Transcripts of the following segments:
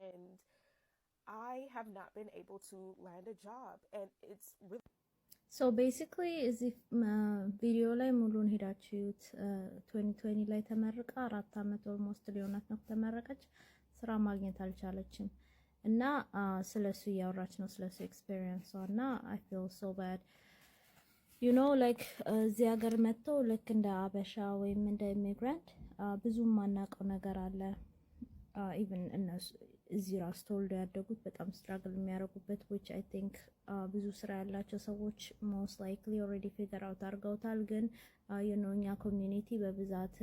and I have not been able to land a job, and it's really ሶ ቤሲክሊ እዚህ ቪዲዮ ላይ ሙሉን ሄዳችሁት 2020 ላይ ተመርቃ 4 አመት ኦልሞስት ሊሆናት ነው ተመረቀች። ስራ ማግኘት አልቻለችም እና ስለሱ እያወራች ነው ስለሱ ኤክስፒሪየንሷ እና I feel so bad you know like እዚህ ሀገር መጥተው ልክ እንደ አበሻ ወይም እንደ ኢሚግራንት ብዙም ማናውቀው ነገር አለ even እነሱ እዚህ ራስ ተወልደው ያደጉት በጣም ስትራግል የሚያደርጉበት which I think ብዙ ስራ ያላቸው ሰዎች most likely already figure out አድርገውታል ግን you know እኛ ኮሚዩኒቲ በብዛት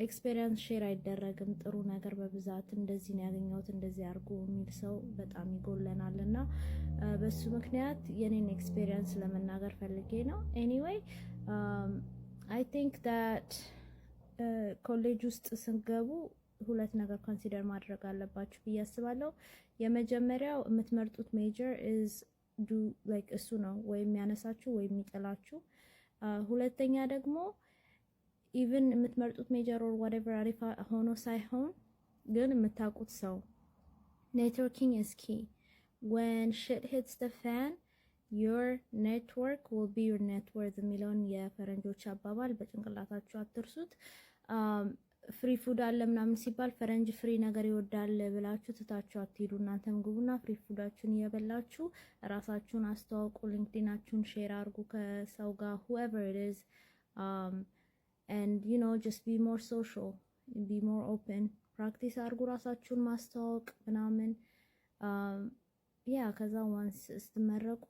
ኤክስፒሪየንስ ሼር አይደረግም ጥሩ ነገር በብዛት እንደዚህ ነው ያገኘሁት እንደዚህ አድርጎ የሚል ሰው በጣም ይጎለናልና በሱ ምክንያት የኔን ኤክስፒሪየንስ ለመናገር ፈልጌ ነው anyway I think that ኮሌጅ ውስጥ ስንገቡ ሁለት ነገር ኮንሲደር ማድረግ አለባችሁ ብዬ አስባለሁ የመጀመሪያው የምትመርጡት ሜጀር is do like እሱ ነው ወይም ያነሳችሁ ወይም ይጥላችሁ ሁለተኛ ደግሞ even የምትመርጡት ሜጀር or whatever አሪፍ ሆኖ ሳይሆን ግን የምታውቁት ሰው networking is key when shit hits the fan your network will be your net worth የሚለውን የፈረንጆች አባባል በጭንቅላታችሁ አትርሱት ፍሪ ፉድ አለ ምናምን ሲባል ፈረንጅ ፍሪ ነገር ይወዳል ብላችሁ ትታችሁ አትሄዱ እናንተም ግቡና ፍሪ ፉዳችሁን እየበላችሁ ራሳችሁን አስተዋውቁ ሊንክዲናችሁን ሼር አድርጉ ከሰው ጋር whoever it is and you know just be more social be more open practice አድርጉ ራሳችሁን ማስተዋወቅ ምናምን ከዛ once ስትመረቁ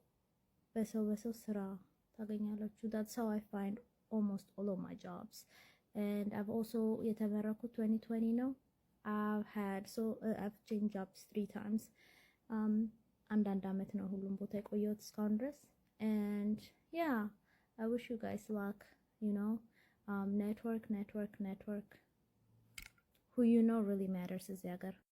በሰው ስራ ታገኛላችሁ that's how I find almost all of my jobs and I've also የተመረኩት 2020 ነው I've changed jobs 3 times አንዳንድ አመት ነው ሁሉም ቦታ የቆየሁት እስካሁን ድረስ and I wish you guys luck you know network who you know really matters እዚህ ሀገር